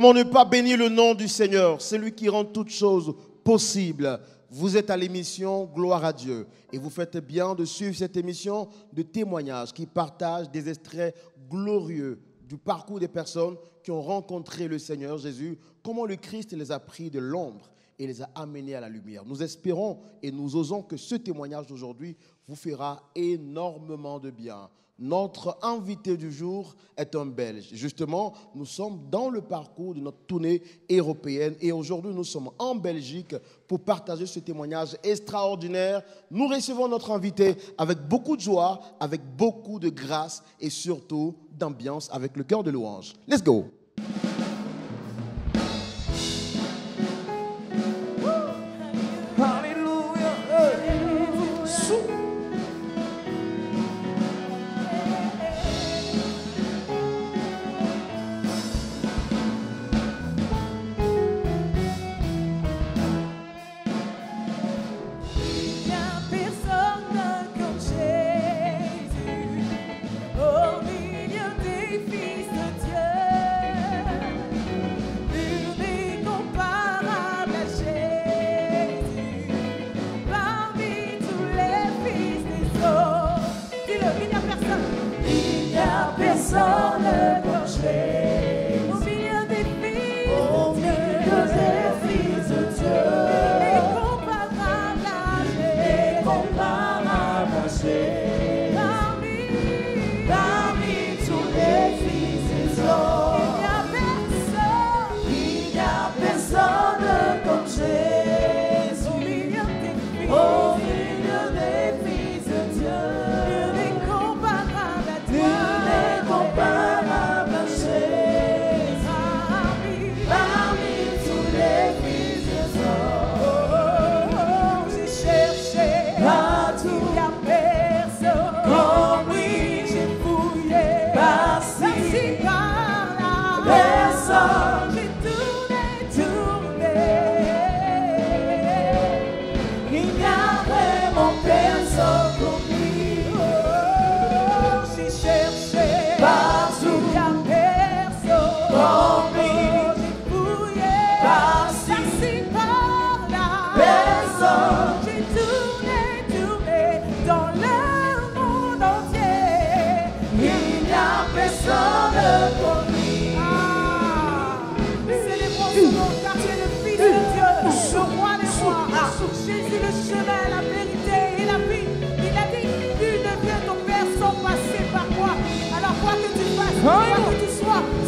Comment ne pas bénir le nom du Seigneur, celui qui rend toutes choses possibles. Vous êtes à l'émission Gloire à Dieu et vous faites bien de suivre cette émission de témoignages qui partagent des extraits glorieux du parcours des personnes qui ont rencontré le Seigneur Jésus, comment le Christ les a pris de l'ombre et les a amenés à la lumière. Nous espérons et nous osons que ce témoignage d'aujourd'hui vous fera énormément de bien. Notre invité du jour est un Belge. Justement, nous sommes dans le parcours de notre tournée européenne et aujourd'hui, nous sommes en Belgique pour partager ce témoignage extraordinaire. Nous recevons notre invité avec beaucoup de joie, avec beaucoup de grâce et surtout d'ambiance avec le cœur de louange. Let's go!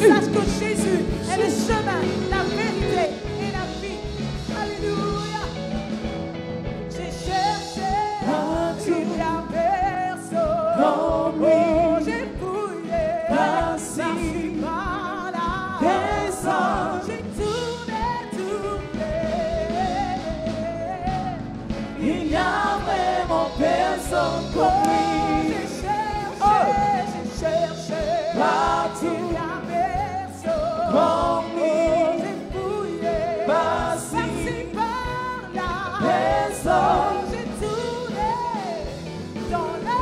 Sache que Jésus est le chemin, la vérité et la vie. Alléluia. J'ai cherché, il n'y a personne. Oh, j'ai fouillé, par-ci, par-là. Personne. J'ai tourné. Il n'y a vraiment personne comme lui. J'ai cherché, partout. J'ai fouillé, par-ci, par-là. Personne. J'ai tourné dans le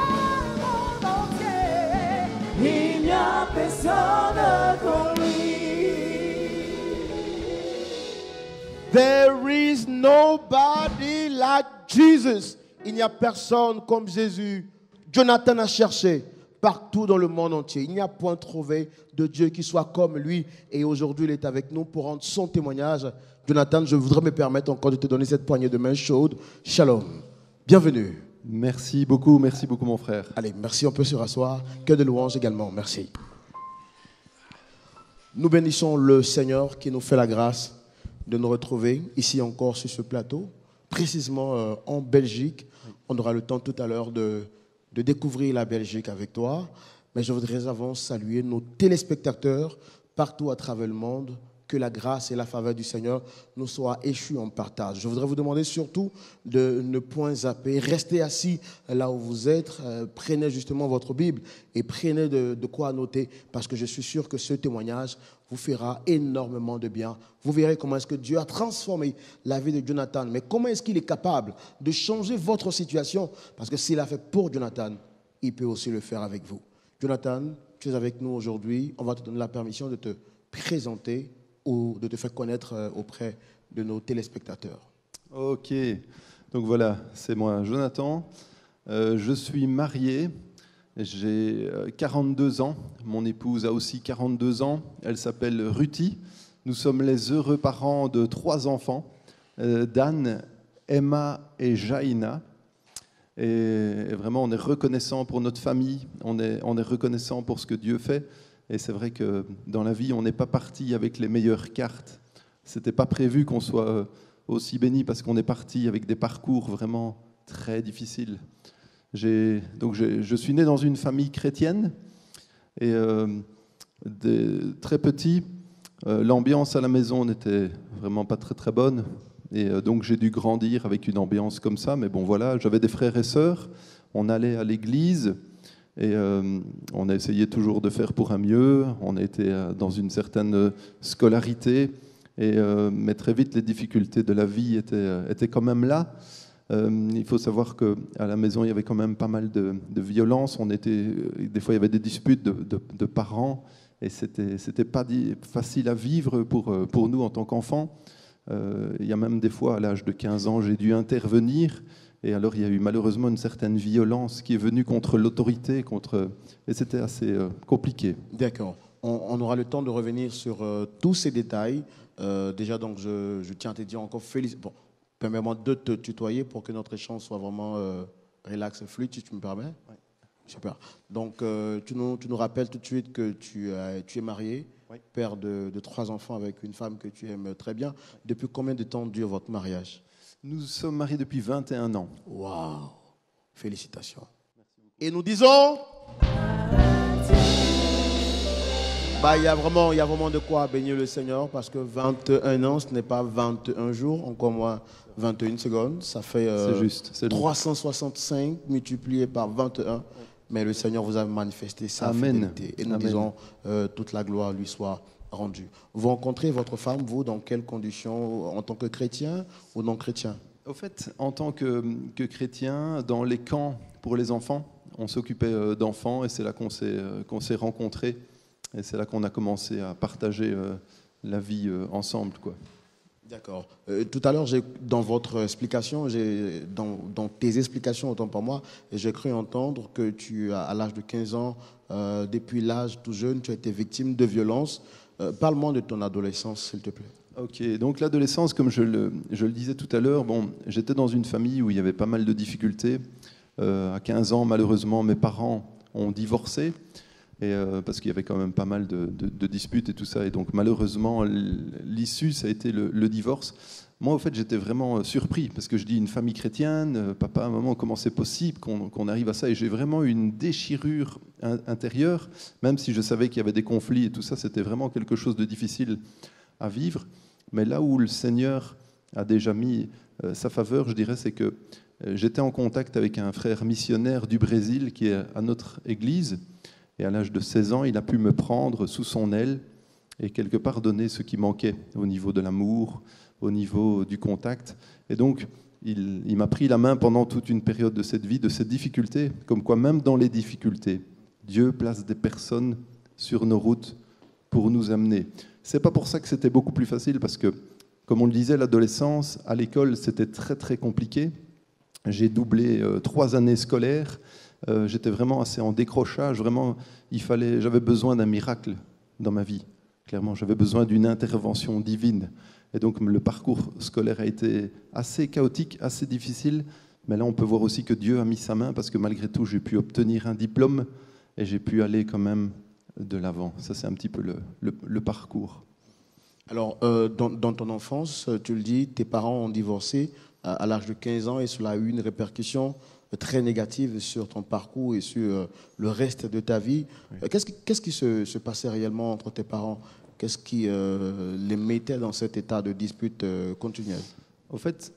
monde entier. Il n'y a personne comme lui. There is nobody like Jesus. Il n'y a personne comme Jésus. Jonathan a cherché partout dans le monde entier. Il n'y a point trouvé de Dieu qui soit comme lui. Et aujourd'hui, il est avec nous pour rendre son témoignage. Jonathan, je voudrais me permettre encore de te donner cette poignée de main chaude. Shalom. Bienvenue. Merci beaucoup mon frère. Allez, merci, on peut se rasseoir. Cœur de louange également, merci. Nous bénissons le Seigneur qui nous fait la grâce de nous retrouver ici encore sur ce plateau, précisément en Belgique. On aura le temps tout à l'heure de découvrir la Belgique avec toi. Mais je voudrais avant saluer nos téléspectateurs partout à travers le monde. Que la grâce et la faveur du Seigneur nous soient échus en partage. Je voudrais vous demander surtout de ne point zapper. Restez assis là où vous êtes. Prenez justement votre Bible et prenez de quoi noter parce que je suis sûr que ce témoignage vous fera énormément de bien. Vous verrez comment est-ce que Dieu a transformé la vie de Jonathan. Mais comment est-ce qu'il est capable de changer votre situation? Parce que s'il a fait pour Jonathan, il peut aussi le faire avec vous. Jonathan, tu es avec nous aujourd'hui. On va te donner la permission de te présenter ou de te faire connaître auprès de nos téléspectateurs. Ok, donc voilà, c'est moi, Jonathan. Je suis marié, j'ai 42 ans. Mon épouse a aussi 42 ans. Elle s'appelle Ruthi. Nous sommes les heureux parents de 3 enfants, Dan, Emma et Jaina. Et vraiment, on est reconnaissant pour notre famille, on est reconnaissant pour ce que Dieu fait. Et c'est vrai que dans la vie, on n'est pas parti avec les meilleures cartes. C'était pas prévu qu'on soit aussi béni parce qu'on est parti avec des parcours vraiment très difficiles. Je suis né dans une famille chrétienne et très petit, l'ambiance à la maison n'était vraiment pas très très bonne. Et donc j'ai dû grandir avec une ambiance comme ça. Mais bon voilà, j'avais des frères et sœurs, on allait à l'église. Et on a essayé toujours de faire pour un mieux. On a été dans une certaine scolarité. Mais très vite, les difficultés de la vie étaient quand même là. Il faut savoir qu'à la maison, il y avait quand même pas mal de violence. Des fois, il y avait des disputes de parents. Et c'était pas facile à vivre pour nous en tant qu'enfants. Il y a même des fois, à l'âge de 15 ans, j'ai dû intervenir. Et alors, il y a eu malheureusement une certaine violence qui est venue contre l'autorité, et c'était assez compliqué. D'accord. On aura le temps de revenir sur tous ces détails. Déjà, donc, je tiens à te dire encore félicitations. Bon, permets-moi de te tutoyer pour que notre échange soit vraiment relax et fluide, si tu me permets. Oui. Super. Donc, tu nous rappelles tout de suite que tu es marié, oui, père de 3 enfants avec une femme que tu aimes très bien. Depuis combien de temps dure votre mariage ? Nous sommes mariés depuis 21 ans. Waouh! Félicitations. Et nous disons, il y a vraiment de quoi bénir le Seigneur parce que 21 ans, ce n'est pas 21 jours, encore moins 21 secondes. Ça fait c'est juste, c'est 365 multiplié par 21. Mais le Seigneur vous a manifesté sa fidélité. Et nous disons, toute la gloire lui soit rendue. Vous rencontrez votre femme, vous, dans quelles conditions, en tant que chrétien ou non chrétien? Au fait, en tant que chrétien, dans les camps pour les enfants, on s'occupait d'enfants et c'est là qu'on s'est rencontrés. Et c'est là qu'on a commencé à partager la vie ensemble, quoi. D'accord. Tout à l'heure, dans votre explication, dans tes explications, autant pour moi, j'ai cru entendre que tu, à l'âge de 15 ans, depuis l'âge tout jeune, tu as été victime de violences. Parle-moi de ton adolescence, s'il te plaît. Ok, donc l'adolescence, comme je le disais tout à l'heure, j'étais dans une famille où il y avait pas mal de difficultés. À 15 ans, malheureusement, mes parents ont divorcé. Et parce qu'il y avait quand même pas mal de disputes et tout ça. Et donc, malheureusement, l'issue, ça a été le divorce. Moi, au fait, j'étais vraiment surpris, parce que je dis une famille chrétienne, papa, maman, comment c'est possible qu'on arrive à ça? Et j'ai vraiment eu une déchirure intérieure, même si je savais qu'il y avait des conflits et tout ça, c'était vraiment quelque chose de difficile à vivre. Mais là où le Seigneur a déjà mis sa faveur, je dirais, c'est que j'étais en contact avec un frère missionnaire du Brésil qui est à notre église. Et à l'âge de 16 ans, il a pu me prendre sous son aile et quelque part donner ce qui manquait au niveau de l'amour, au niveau du contact. Et donc, il m'a pris la main pendant toute une période de cette vie, de cette difficulté, comme quoi même dans les difficultés, Dieu place des personnes sur nos routes pour nous amener. C'est pas pour ça que c'était beaucoup plus facile, parce que, comme on le disait, l'adolescence, à l'école, c'était très très compliqué. J'ai doublé 3 années scolaires. J'étais vraiment assez en décrochage. Vraiment, j'avais besoin d'un miracle dans ma vie. Clairement, j'avais besoin d'une intervention divine. Et donc, le parcours scolaire a été assez chaotique, assez difficile. Mais là, on peut voir aussi que Dieu a mis sa main, parce que malgré tout, j'ai pu obtenir un diplôme et j'ai pu aller quand même de l'avant. Ça, c'est un petit peu le parcours. Alors, dans ton enfance, tu le dis, tes parents ont divorcé à l'âge de 15 ans et cela a eu une répercussion très négative sur ton parcours et sur le reste de ta vie. Oui. Qu'est-ce qui se passait réellement entre tes parents? Qu'est-ce qui les mettait dans cet état de dispute continuelle? Au fait,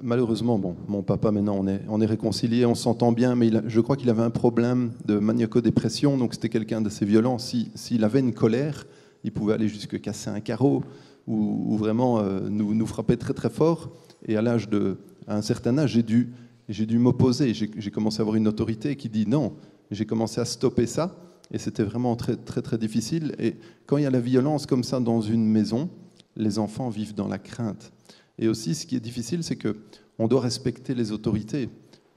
malheureusement, mon papa, maintenant, on est réconciliés, on s'entend bien, mais je crois qu'il avait un problème de maniaco-dépression, donc c'était quelqu'un d'assez violent. S'il avait une colère, il pouvait aller jusqu'à casser un carreau ou vraiment nous frapper très très fort. Et à un certain âge, j'ai dû m'opposer. J'ai commencé à avoir une autorité qui dit non. J'ai commencé à stopper ça. Et c'était vraiment très, très, très difficile. Et quand il y a la violence comme ça dans une maison, les enfants vivent dans la crainte. Et aussi, ce qui est difficile, c'est qu'on doit respecter les autorités.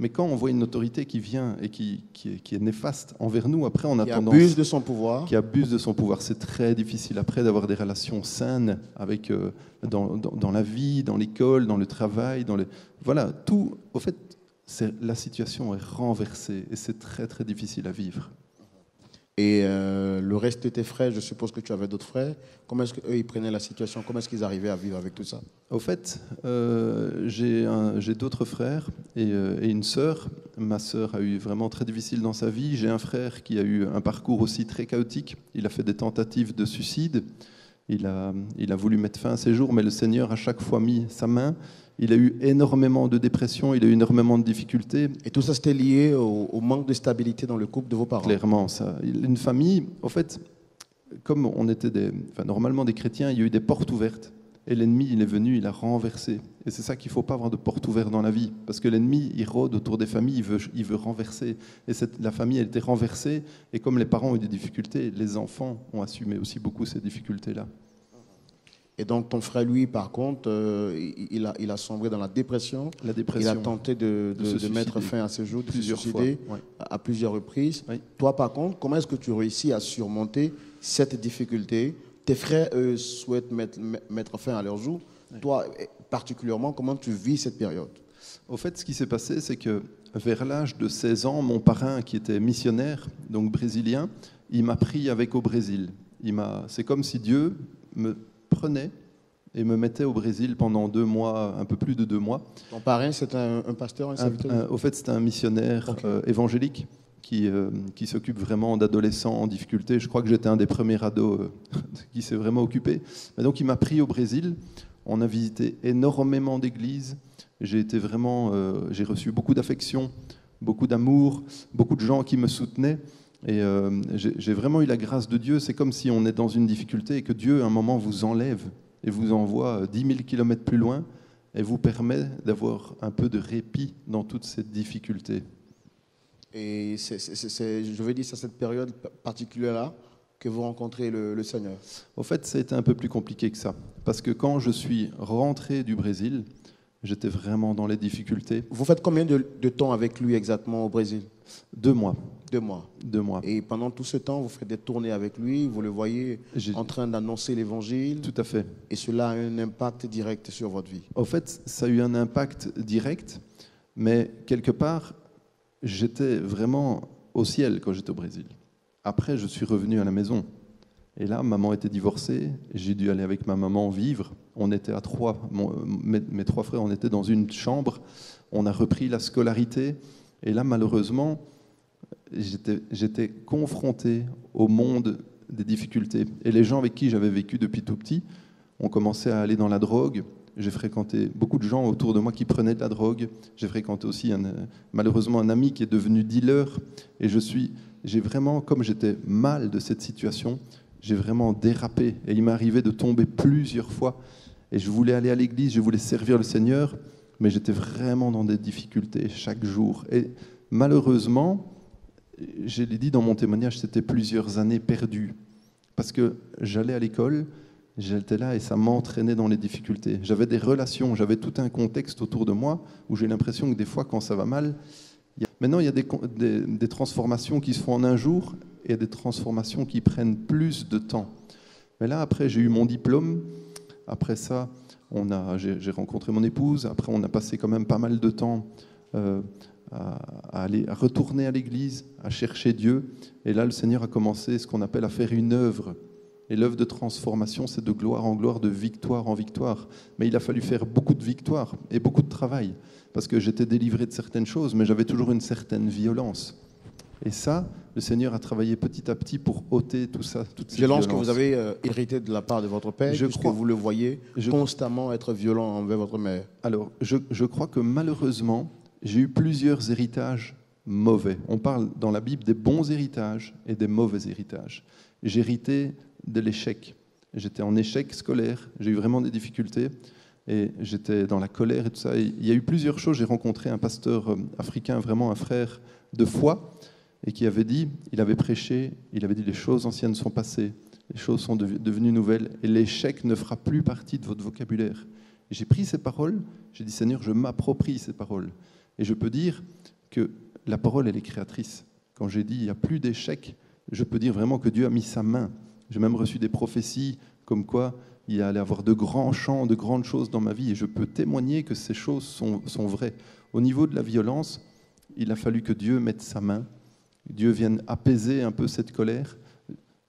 Mais quand on voit une autorité qui vient et qui est néfaste envers nous, après on a tendance... Qui abuse de son pouvoir. Qui abuse de son pouvoir. C'est très difficile après d'avoir des relations saines avec, dans la vie, dans l'école, dans le travail. Voilà, tout... Au fait, la situation est renversée et c'est très très difficile à vivre. Et le reste de tes frères, je suppose que tu avais d'autres frères. Comment est-ce qu'eux, ils prenaient la situation? Comment est-ce qu'ils arrivaient à vivre avec tout ça? Au fait, j'ai d'autres frères et une sœur. Ma sœur a eu vraiment très difficile dans sa vie. J'ai un frère qui a eu un parcours aussi très chaotique. Il a fait des tentatives de suicide. Il a voulu mettre fin à ses jours, mais le Seigneur a chaque fois mis sa main. Il a eu énormément de dépression, il a eu énormément de difficultés. Et tout ça, c'était lié au manque de stabilité dans le couple de vos parents? Clairement, ça. Une famille, en fait, comme on était normalement des chrétiens, il y a eu des portes ouvertes. Et l'ennemi, il est venu, il a renversé. Et c'est ça qu'il ne faut pas avoir de porte ouverte dans la vie. Parce que l'ennemi, il rôde autour des familles, il veut renverser. Et la famille, elle était renversée. Et comme les parents ont eu des difficultés, les enfants ont assumé aussi beaucoup ces difficultés-là. Et donc ton frère, lui, par contre, il a sombré dans la dépression. La dépression. Il a tenté de mettre fin à ses jours, de se suicider à plusieurs reprises. Oui. Toi, par contre, comment est-ce que tu réussis à surmonter cette difficulté? Tes frères, eux, souhaitent mettre fin à leurs jours. Oui. Toi, particulièrement, comment tu vis cette période? Au fait, ce qui s'est passé, c'est que vers l'âge de 16 ans, mon parrain, qui était missionnaire, donc brésilien, il m'a pris avec au Brésil. C'est comme si Dieu me prenait et me mettait au Brésil pendant 2 mois, un peu plus de 2 mois. Ton parrain, c'est un pasteur, un serviteur? Au fait, c'est un missionnaire évangélique qui s'occupe vraiment d'adolescents en difficulté. Je crois que j'étais un des premiers ados qui s'est vraiment occupé. Mais donc, il m'a pris au Brésil. On a visité énormément d'églises. J'ai reçu beaucoup d'affection, beaucoup d'amour, beaucoup de gens qui me soutenaient. Et j'ai vraiment eu la grâce de Dieu. C'est comme si on est dans une difficulté et que Dieu, à un moment, vous enlève et vous envoie 10 000 kilomètres plus loin et vous permet d'avoir un peu de répit dans toute cette difficulté. Et je veux dire, c'est cette période particulière-là que vous rencontrez le Seigneur? Au fait, ça a été un peu plus compliqué que ça. Parce que quand je suis rentré du Brésil, j'étais vraiment dans les difficultés. Vous faites combien de temps avec lui exactement au Brésil? 2 mois. 2 mois. 2 mois. Et pendant tout ce temps, vous faites des tournées avec lui, vous le voyez en train d'annoncer l'évangile. Tout à fait. Et cela a un impact direct sur votre vie. Au fait, ça a eu un impact direct, mais quelque part, j'étais vraiment au ciel quand j'étais au Brésil. Après, je suis revenu à la maison. Et là, maman était divorcée, j'ai dû aller avec ma maman vivre. On était à 3, mes 3 frères, on était dans une chambre. On a repris la scolarité. Et là, malheureusement, j'étais confronté au monde des difficultés. Et les gens avec qui j'avais vécu depuis tout petit ont commencé à aller dans la drogue. J'ai fréquenté beaucoup de gens autour de moi qui prenaient de la drogue. J'ai fréquenté aussi malheureusement un ami qui est devenu dealer. Et j'ai vraiment, comme j'étais mal de cette situation, j'ai vraiment dérapé. Et il m'est arrivé de tomber plusieurs fois. Et je voulais aller à l'église, je voulais servir le Seigneur, mais j'étais vraiment dans des difficultés chaque jour. Et malheureusement, je l'ai dit dans mon témoignage, c'était plusieurs années perdues. Parce que j'allais à l'école, j'étais là et ça m'entraînait dans les difficultés. J'avais des relations, j'avais tout un contexte autour de moi où j'ai l'impression que des fois, quand ça va mal, maintenant il y a des transformations qui se font en un jour et des transformations qui prennent plus de temps. Mais là, après, j'ai eu mon diplôme. Après ça, j'ai rencontré mon épouse. Après, on a passé quand même pas mal de temps à retourner à l'église, à chercher Dieu. Et là, le Seigneur a commencé ce qu'on appelle à faire une œuvre. Et l'œuvre de transformation, c'est de gloire en gloire, de victoire en victoire. Mais il a fallu faire beaucoup de victoires et beaucoup de travail. Parce que j'étais délivré de certaines choses, mais j'avais toujours une certaine violence. Et ça, le Seigneur a travaillé petit à petit pour ôter tout ça, toute cette violence. Violence que vous avez hérité de la part de votre père, puisque vous le voyez constamment être violent envers votre mère. Alors, je crois que malheureusement, j'ai eu plusieurs héritages mauvais. On parle dans la Bible des bons héritages et des mauvais héritages. J'ai hérité de l'échec. J'étais en échec scolaire, j'ai eu vraiment des difficultés et j'étais dans la colère et tout ça. Et il y a eu plusieurs choses. J'ai rencontré un pasteur africain, vraiment un frère de foi. et qui avait dit, il avait prêché, il avait dit les choses anciennes sont passées, les choses sont devenues nouvelles et l'échec ne fera plus partie de votre vocabulaire. Et j'ai pris ces paroles, j'ai dit Seigneur, je m'approprie ces paroles. Et je peux dire que la parole, elle est créatrice. Quand j'ai dit il n'y a plus d'échec, je peux dire vraiment que Dieu a mis sa main. J'ai même reçu des prophéties comme quoi il y allait avoir de grands chants, de grandes choses dans ma vie et je peux témoigner que ces choses sont vraies. Au niveau de la violence, il a fallu que Dieu mette sa main, Dieu vienne apaiser un peu cette colère,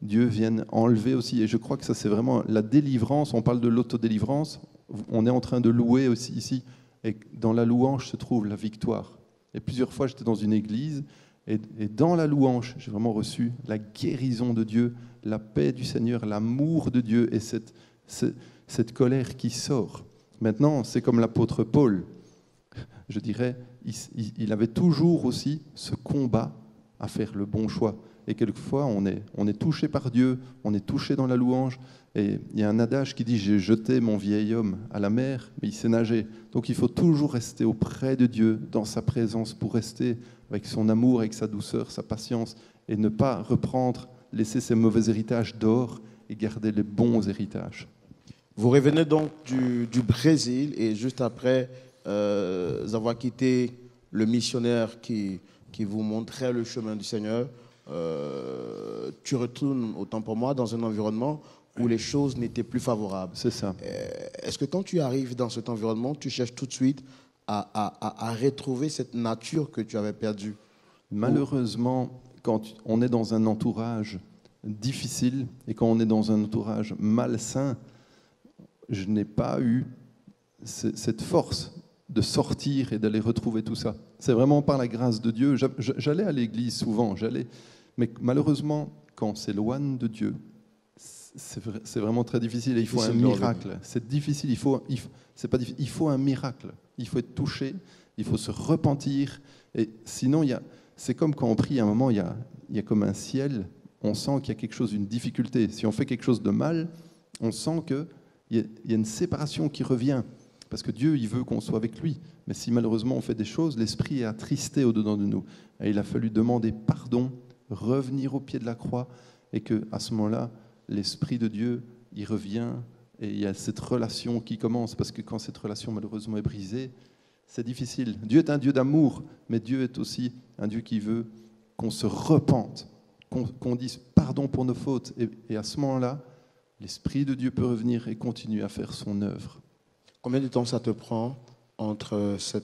Dieu vienne enlever aussi. Et je crois que ça, c'est vraiment la délivrance. On parle de l'autodélivrance. On est en train de louer aussi ici. Et dans la louange se trouve la victoire. Et plusieurs fois, j'étais dans une église et dans la louange, j'ai vraiment reçu la guérison de Dieu, la paix du Seigneur, l'amour de Dieu et cette colère qui sort. Maintenant, c'est comme l'apôtre Paul. Je dirais, il avait toujours aussi ce combat à faire le bon choix. Et quelquefois, on est touché par Dieu, on est touché dans la louange. Et il y a un adage qui dit « J'ai jeté mon vieil homme à la mer, mais il sait nager ». Donc il faut toujours rester auprès de Dieu, dans sa présence, pour rester avec son amour, avec sa douceur, sa patience, et ne pas reprendre, laisser ses mauvais héritages d'or et garder les bons héritages. Vous revenez donc du Brésil et juste après avoir quitté le missionnaire qui vous montrait le chemin du Seigneur, tu retournes, autant pour moi, dans un environnement où les choses n'étaient plus favorables. C'est ça. Est-ce que quand tu arrives dans cet environnement, tu cherches tout de suite à retrouver cette nature que tu avais perdue? Malheureusement, quand on est dans un entourage difficile et quand on est dans un entourage malsain, je n'ai pas eu cette force de sortir et d'aller retrouver tout ça. C'est vraiment par la grâce de Dieu. J'allais à l'église souvent, mais malheureusement, quand on s'éloigne de Dieu, c'est vraiment très difficile et il faut un miracle. C'est difficile, il faut un miracle. Il faut être touché, il faut se repentir. Et sinon, c'est comme quand on prie, à un moment, il y a comme un ciel, on sent qu'il y a quelque chose, une difficulté. Si on fait quelque chose de mal, on sent qu'il y a une séparation qui revient. Parce que Dieu, il veut qu'on soit avec lui. Mais si malheureusement on fait des choses, l'esprit est attristé au-dedans de nous. Et il a fallu demander pardon, revenir au pied de la croix, et qu'à ce moment-là, l'Esprit de Dieu, il revient, et il y a cette relation qui commence. Parce que quand cette relation malheureusement est brisée, c'est difficile. Dieu est un Dieu d'amour, mais Dieu est aussi un Dieu qui veut qu'on se repente, qu'on dise pardon pour nos fautes. Et à ce moment-là, l'Esprit de Dieu peut revenir et continuer à faire son œuvre. Combien de temps ça te prend entre ce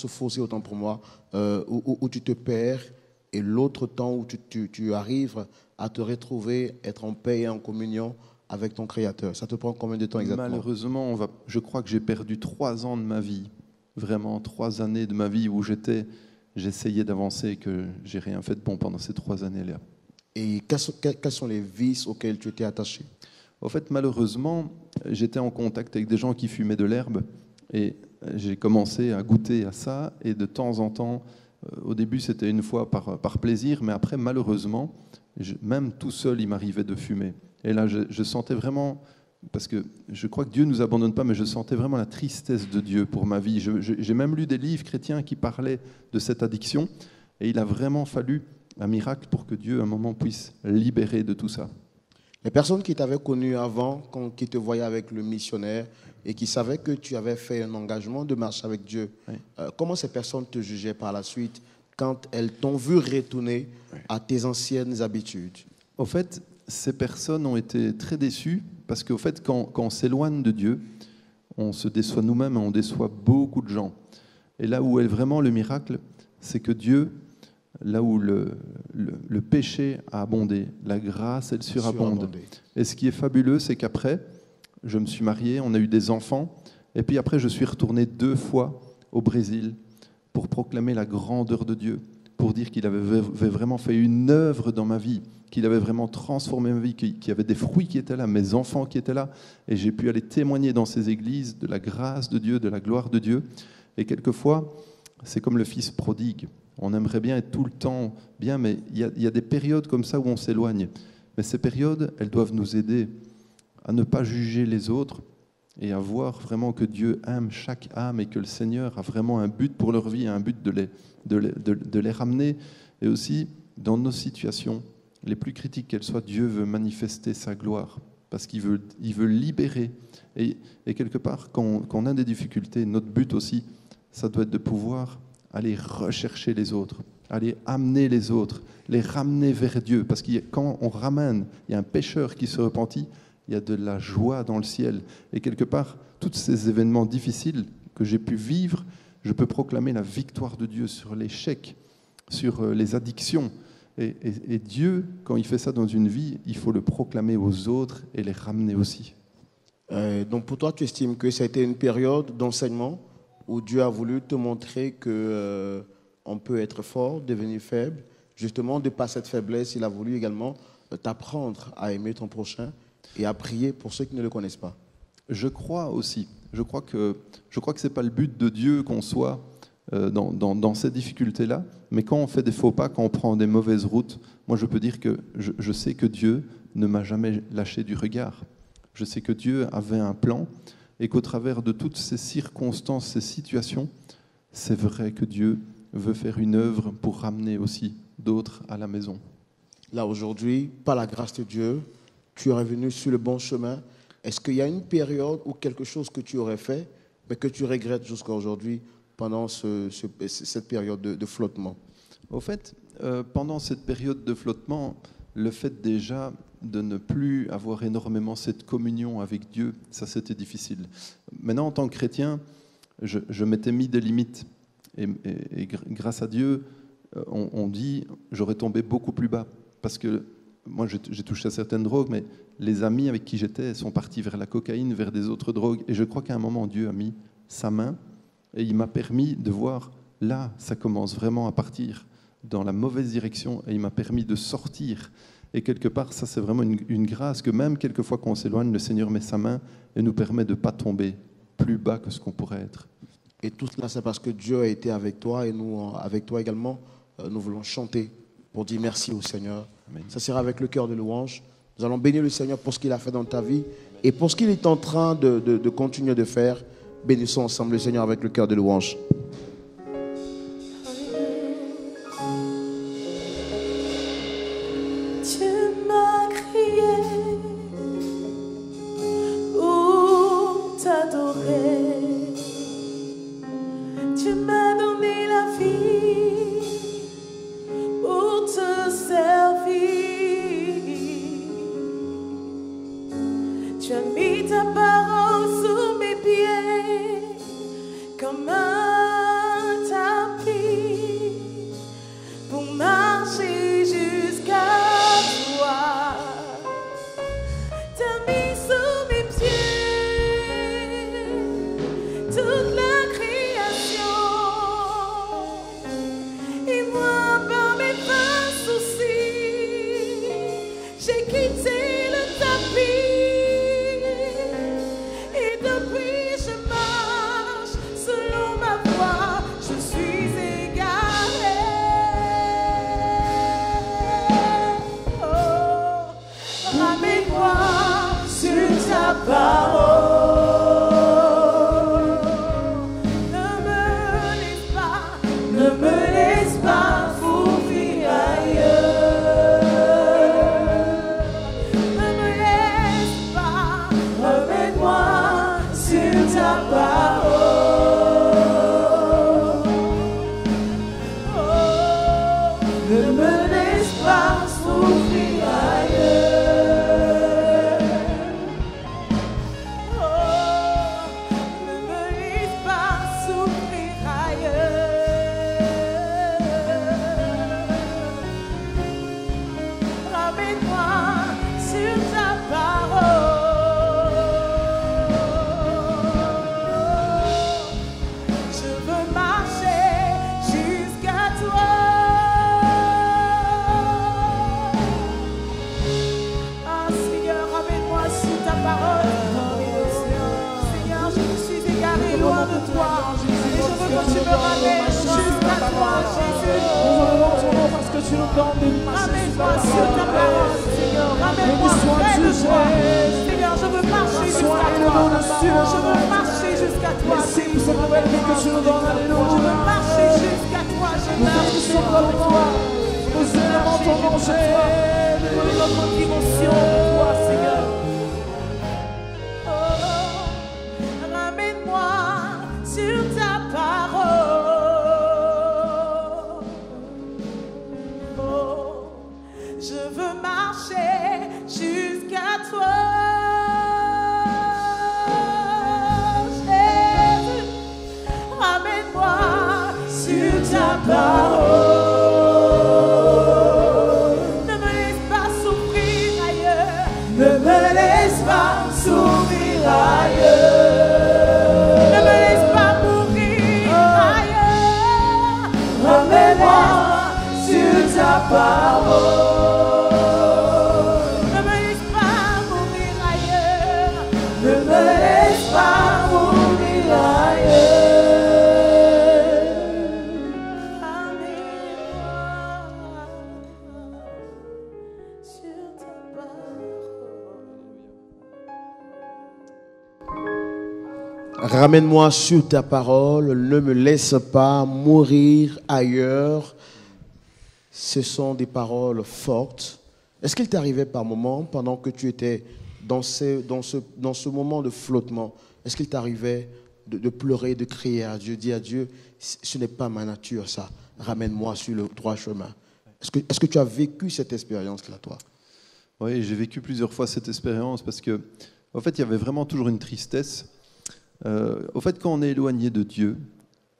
fossé, autant pour moi, où tu te perds, et l'autre temps où tu arrives à te retrouver, être en paix et en communion avec ton Créateur? Ça te prend combien de temps exactement? Malheureusement, je crois que j'ai perdu 3 ans de ma vie, vraiment 3 années de ma vie où j'essayais d'avancer et que j'ai rien fait de bon pendant ces 3 années-là. Et quels sont les vices auxquels tu étais attaché? En fait, malheureusement, j'étais en contact avec des gens qui fumaient de l'herbe et j'ai commencé à goûter à ça. Et de temps en temps, au début, c'était une fois par plaisir, mais après, malheureusement, même tout seul, il m'arrivait de fumer. Et là, je sentais vraiment, parce que je crois que Dieu ne nous abandonne pas, mais je sentais vraiment la tristesse de Dieu pour ma vie. J'ai même lu des livres chrétiens qui parlaient de cette addiction. Et il a vraiment fallu un miracle pour que Dieu, à un moment, puisse libérer de tout ça. Les personnes qui t'avaient connu avant, qui te voyaient avec le missionnaire et qui savaient que tu avais fait un engagement de marche avec Dieu, oui. Comment ces personnes te jugeaient par la suite quand elles t'ont vu retourner à tes anciennes habitudes? Au fait, ces personnes ont été très déçues parce qu'au fait, quand on s'éloigne de Dieu, on se déçoit nous-mêmes et on déçoit beaucoup de gens. Et là où est vraiment le miracle, c'est que Dieu, là où le péché a abondé, la grâce, elle surabonde. Et ce qui est fabuleux, c'est qu'après, je me suis marié, on a eu des enfants, et puis après, je suis retourné 2 fois au Brésil pour proclamer la grandeur de Dieu, pour dire qu'il avait vraiment fait une œuvre dans ma vie, qu'il avait vraiment transformé ma vie, qu'il y avait des fruits qui étaient là, mes enfants qui étaient là, et j'ai pu aller témoigner dans ces églises de la grâce de Dieu, de la gloire de Dieu. Et quelquefois, c'est comme le fils prodigue. On aimerait bien être tout le temps bien, mais il y a des périodes comme ça où on s'éloigne. Mais ces périodes, elles doivent nous aider à ne pas juger les autres et à voir vraiment que Dieu aime chaque âme et que le Seigneur a vraiment un but pour leur vie, un but de les ramener. Et aussi, dans nos situations, les plus critiques qu'elles soient, Dieu veut manifester sa gloire parce qu'il veut libérer. Et quelque part, quand on a des difficultés, notre but aussi, ça doit être de pouvoir aller rechercher les autres, aller amener les autres, les ramener vers Dieu. Parce que quand on ramène, il y a un pécheur qui se repentit, il y a de la joie dans le ciel. Et quelque part, tous ces événements difficiles que j'ai pu vivre, je peux proclamer la victoire de Dieu sur l'échec, sur les addictions. Et Dieu, quand il fait ça dans une vie, il faut le proclamer aux autres et les ramener aussi. Donc pour toi, tu estimes que ça a été une période d'enseignement où Dieu a voulu te montrer que on peut être fort, devenir faible. Justement, de par cette faiblesse, il a voulu également t'apprendre à aimer ton prochain et à prier pour ceux qui ne le connaissent pas. Je crois aussi. Je crois que ce n'est pas le but de Dieu qu'on soit dans ces difficultés-là. Mais quand on fait des faux pas, quand on prend des mauvaises routes, moi je peux dire que je sais que Dieu ne m'a jamais lâché du regard. Je sais que Dieu avait un plan et qu'au travers de toutes ces circonstances, ces situations, c'est vrai que Dieu veut faire une œuvre pour ramener aussi d'autres à la maison. Là aujourd'hui, par la grâce de Dieu, tu es revenu sur le bon chemin. Est-ce qu'il y a une période ou quelque chose que tu aurais fait, mais que tu regrettes jusqu'à aujourd'hui pendant cette période de flottement? Au fait, pendant cette période de flottement, le fait déjà de ne plus avoir énormément cette communion avec Dieu, ça c'était difficile. Maintenant, en tant que chrétien, je m'étais mis des limites. Et grâce à Dieu, on dit, j'aurais tombé beaucoup plus bas. Parce que moi, j'ai touché à certaines drogues, mais les amis avec qui j'étais sont partis vers la cocaïne, vers des autres drogues. Et je crois qu'à un moment, Dieu a mis sa main et il m'a permis de voir, là, ça commence vraiment à partir dans la mauvaise direction et il m'a permis de sortir. Et quelque part, ça, c'est vraiment une grâce que même quelquefois qu'on s'éloigne, le Seigneur met sa main et nous permet de ne pas tomber plus bas que ce qu'on pourrait être. Et tout cela, c'est parce que Dieu a été avec toi et nous, avec toi également, nous voulons chanter pour dire merci au Seigneur. Amen. Ça sera avec le cœur de louange. Nous allons bénir le Seigneur pour ce qu'il a fait dans ta vie et pour ce qu'il est en train de continuer de faire. Bénissons ensemble le Seigneur avec le cœur de louange. Tu me ramènes jusqu'à toi, Jésus. Nous honorons ton nom parce que que tu nous donnes de marcher sur ta parole, Seigneur. Ramène-moi près de toi. Seigneur, je veux marcher jusqu'à toi. Je veux marcher jusqu'à toi. Merci pour cette nouvelle vie que tu nous donnes. Alléluia. Je veux marcher jusqu'à toi. Je veux marcher avec toi. Nous élevons ton nom, pour notre dimension de toi, Seigneur. Oh, ramène-moi sur ta parole. Oh, je veux marcher jusqu'à toi. Jésus, ramène-moi sur ta parole. Ne me laisse pas souffrir ailleurs. Ne me laisse pas souffrir ailleurs. Ne me laisse pas mourir ailleurs. Ramène-moi sur ta parole. Ne me laisse pas mourir ailleurs. Ne me laisse pas mourir ailleurs. Ramène-moi sur ta parole. Ramène-moi sur ta parole, ne me laisse pas mourir ailleurs. Ce sont des paroles fortes. Est-ce qu'il t'arrivait par moments, pendant que tu étais dans ce moment de flottement, est-ce qu'il t'arrivait de pleurer, de crier à Dieu, dire à Dieu, ce n'est pas ma nature ça, ramène-moi sur le droit chemin. Est-ce que tu as vécu cette expérience-là, toi? Oui, j'ai vécu plusieurs fois cette expérience parce que, en fait, il y avait vraiment toujours une tristesse. Au fait, quand on est éloigné de Dieu,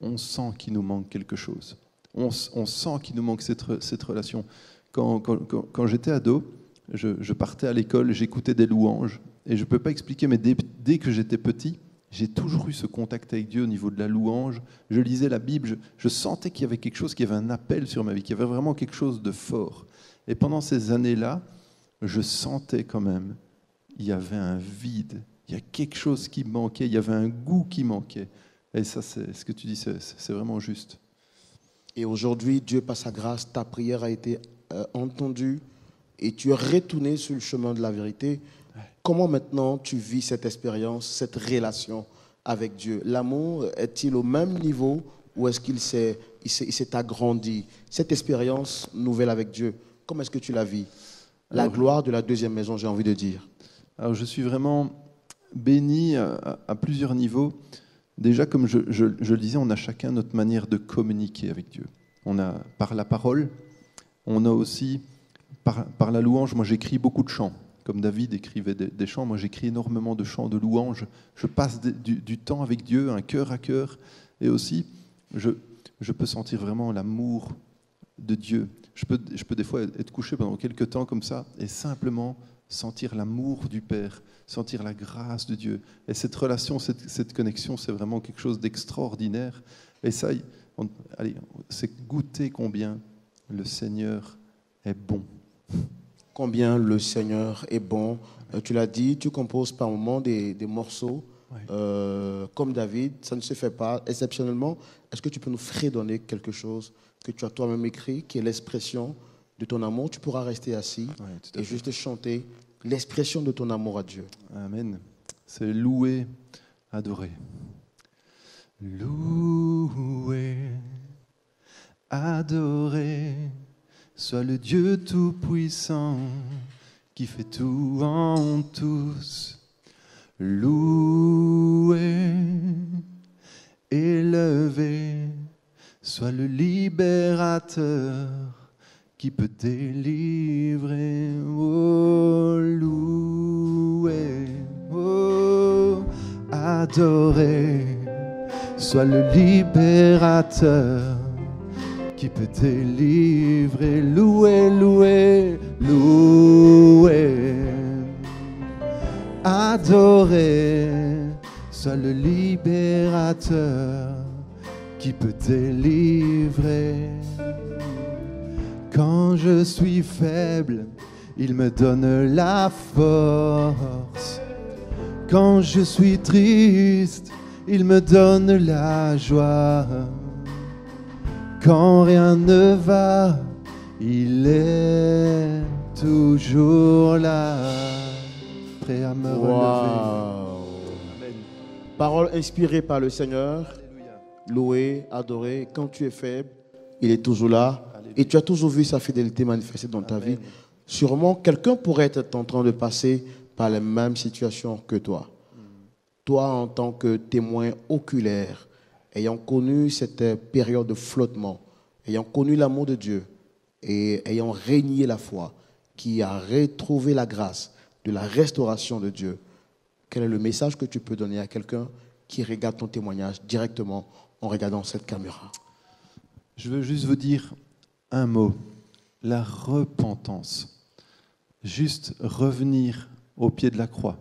on sent qu'il nous manque quelque chose. On sent qu'il nous manque cette relation. Quand j'étais ado, je partais à l'école, j'écoutais des louanges, et je ne peux pas expliquer, mais dès que j'étais petit, j'ai toujours eu ce contact avec Dieu au niveau de la louange. Je lisais la Bible, je sentais qu'il y avait quelque chose, qu'il y avait un appel sur ma vie, qu'il y avait vraiment quelque chose de fort. Et pendant ces années-là, je sentais quand même, il y avait un vide, il y a quelque chose qui manquait, il y avait un goût qui manquait. Et ça, c'est ce que tu dis, c'est vraiment juste. Et aujourd'hui, Dieu, par sa grâce, ta prière a été entendue et tu es retourné sur le chemin de la vérité. Comment maintenant tu vis cette expérience, cette relation avec Dieu? L'amour est-il au même niveau ou est-ce qu'il s'est agrandi? Cette expérience nouvelle avec Dieu, comment est-ce que tu la vis? La gloire de la deuxième maison, j'ai envie de dire. Alors, je suis vraiment béni à plusieurs niveaux. Déjà, comme je le disais, on a chacun notre manière de communiquer avec Dieu. On a par la parole, on a aussi par la louange. Moi, j'écris beaucoup de chants. Comme David écrivait des chants, moi j'écris énormément de chants, de louanges. Je passe du temps avec Dieu, un cœur à cœur. Et aussi, je peux sentir vraiment l'amour de Dieu. Je peux des fois être couché pendant quelques temps comme ça et simplement sentir l'amour du Père, sentir la grâce de Dieu. Et cette relation, cette connexion, c'est vraiment quelque chose d'extraordinaire. Et ça, c'est goûter combien le Seigneur est bon. Combien le Seigneur est bon. Tu l'as dit, tu composes par moments des morceaux. Oui. Comme David, ça ne se fait pas exceptionnellement. Est-ce que tu peux nous fredonner quelque chose que tu as toi-même écrit, qui est l'expression de ton amour? Tu pourras rester assis et juste chanter l'expression de ton amour à Dieu. Amen. C'est louer, adorer. Louer, adorer, soit le Dieu tout-puissant qui fait tout en tous. Louer, élever, soit le libérateur qui peut délivrer. Oh, louer, oh, adorer, soit le libérateur qui peut délivrer. Louer, louer, louer, adorer, soit le libérateur qui peut délivrer. Quand je suis faible, il me donne la force. Quand je suis triste, il me donne la joie. Quand rien ne va, Il est toujours là, prêt à me relever. Amen. Parole inspirée par le Seigneur. Alléluia. Louer, adorer. Quand tu es faible, il est toujours là. Alléluia. Et tu as toujours vu sa fidélité manifestée dans ta Amen. vie. Sûrement, quelqu'un pourrait être en train de passer par les mêmes situations que toi. Toi, en tant que témoin oculaire, ayant connu cette période de flottement, ayant connu l'amour de Dieu et ayant régné la foi, qui a retrouvé la grâce de la restauration de Dieu, quel est le message que tu peux donner à quelqu'un qui regarde ton témoignage directement en regardant cette caméra? Je veux juste vous dire un mot, la repentance. Juste revenir au pied de la croix,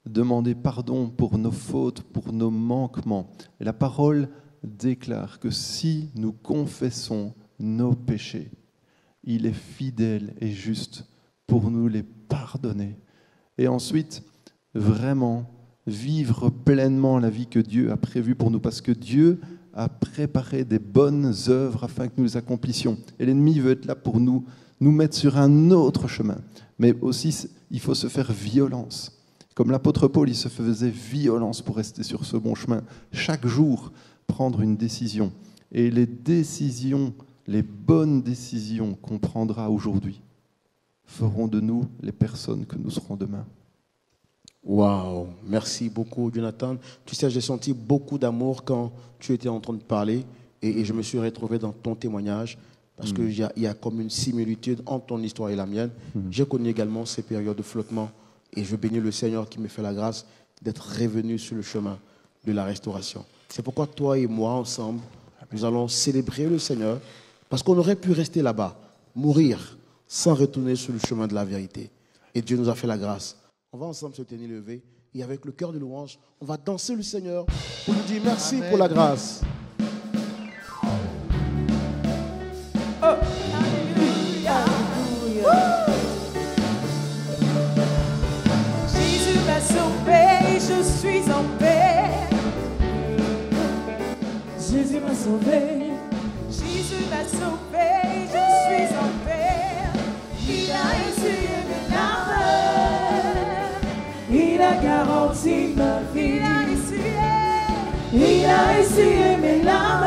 demander pardon pour nos fautes, pour nos manquements. Et la parole déclare que si nous confessons nos péchés, il est fidèle et juste pour nous les pardonner. Et ensuite, vraiment vivre pleinement la vie que Dieu a prévue pour nous, parce que Dieu a préparé des bonnes œuvres afin que nous les accomplissions. Et l'ennemi veut être là pour nous mettre sur un autre chemin. Mais aussi, il faut se faire violence. Comme l'apôtre Paul, il se faisait violence pour rester sur ce bon chemin. Chaque jour, prendre une décision. Et les décisions, les bonnes décisions qu'on prendra aujourd'hui, feront de nous les personnes que nous serons demain. Waouh, merci beaucoup Jonathan. Tu sais, j'ai senti beaucoup d'amour quand tu étais en train de parler et je me suis retrouvé dans ton témoignage parce qu'il y a comme une similitude entre ton histoire et la mienne. J'ai connu également ces périodes de flottement et je bénis le Seigneur qui me fait la grâce d'être revenu sur le chemin de la restauration. C'est pourquoi toi et moi, ensemble, nous allons célébrer le Seigneur parce qu'on aurait pu rester là-bas, mourir sans retourner sur le chemin de la vérité. Et Dieu nous a fait la grâce. On va ensemble se tenir levé et avec le cœur de louange, on va danser le Seigneur pour lui dire merci pour la grâce. Oh, alléluia. Jésus m'a sauvé, je suis en paix. Jésus m'a sauvé. Jésus m'a sauvé, je suis en paix. Il a essuyé mes larmes. Il a garanti ma vie. Il a essuyé mes larmes.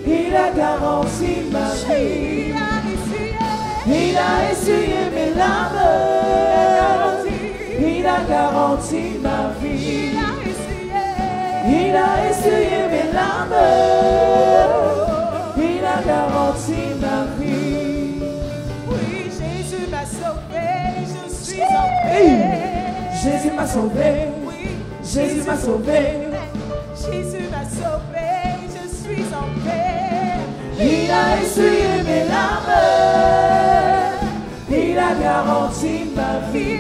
Il a garanti ma vie. Il a essuyé mes larmes. Il a garanti ma vie. Il a essuyé mes larmes. Il a garanti ma vie. Oui, Jésus m'a sauvé, je suis en paix. Jésus m'a sauvé. Oui, Jésus m'a sauvé. Jésus m'a sauvé, je suis en paix. Il a essuyé mes larmes. Il a garanti ma vie.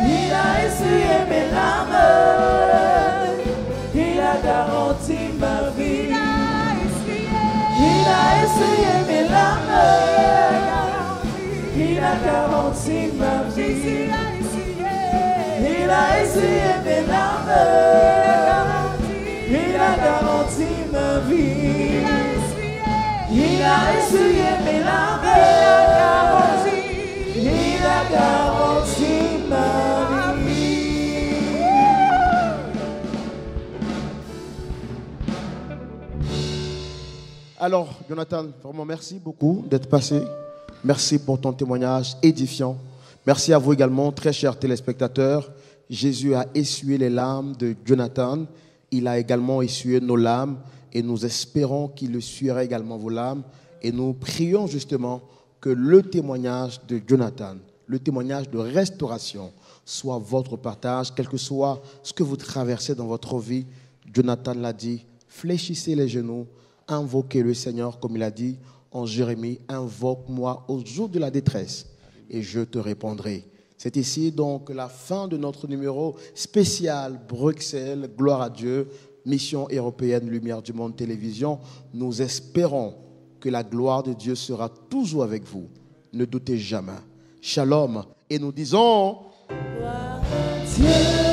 Il a essuyé mes larmes. Il a garanti ma vie. Il a essuyé mes larmes. Il a garanti ma vie. Il a essuyé mes larmes. Il a garanti ma vie. Il a essuyé mes larmes. Il a garanti ma vie. Alors, Jonathan, vraiment merci beaucoup d'être passé. Merci pour ton témoignage édifiant. Merci à vous également, très chers téléspectateurs. Jésus a essuyé les larmes de Jonathan. Il a également essuyé nos larmes et nous espérons qu'il essuiera également vos larmes. Et nous prions justement que le témoignage de Jonathan, le témoignage de restauration, soit votre partage, quel que soit ce que vous traversez dans votre vie. Jonathan l'a dit, fléchissez les genoux, invoquez le Seigneur, comme il a dit en Jérémie, invoque-moi au jour de la détresse et je te répondrai. C'est ici donc la fin de notre numéro spécial Bruxelles, gloire à Dieu, mission européenne Lumière du Monde Télévision. Nous espérons que la gloire de Dieu sera toujours avec vous. Ne doutez jamais. Shalom. Et nous disons... Gloire à Dieu.